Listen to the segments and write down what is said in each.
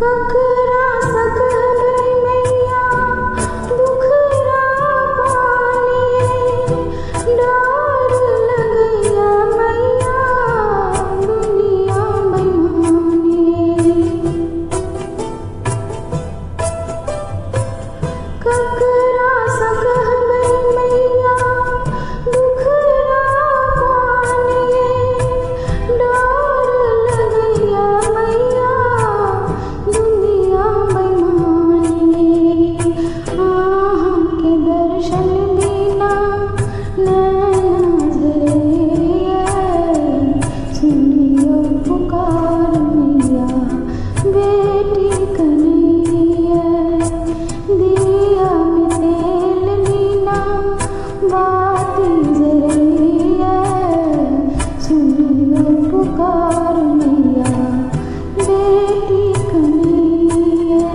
ककरा सकलै मैया दुखरा पानिए, डर लगैया मैया दुनिया बेईमानिए। ककरा सकलै मैया दुखरा पानिए, डर लगैया मैया दुनिया बेईमानिए। आहाँ के दर्शन बिना नैना झरैया, सुनियो पुकार मैया बेटी कन्हैया। दिया में तेल बिना बाती जरैया, सुनियो पुकार मैया बेटी कन्हैया।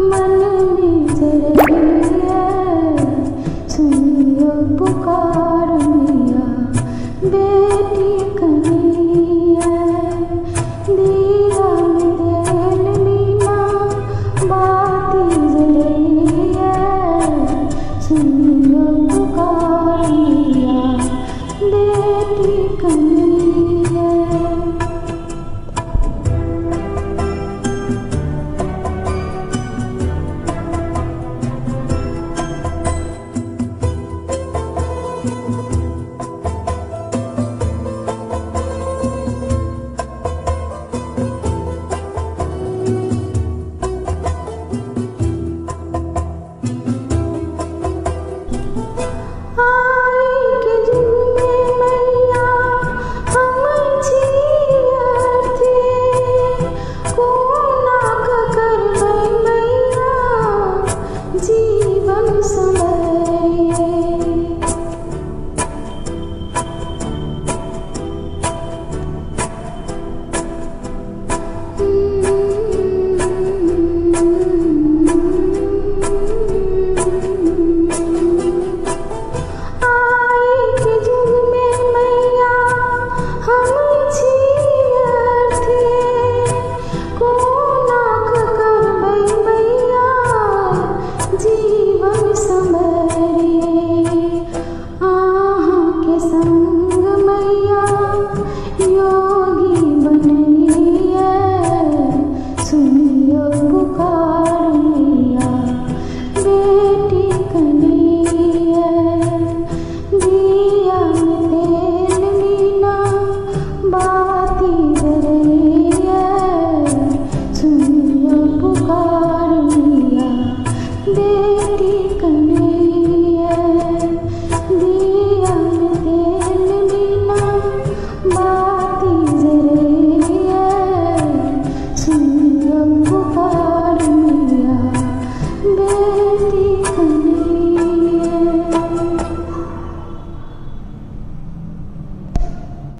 मन में जरैया, सुनियो पुकार मैया बेटी कन्हैया। दिया में तेल बिना बाती जरैया, सुनियो पुकार मैया बेटी कन्हैया।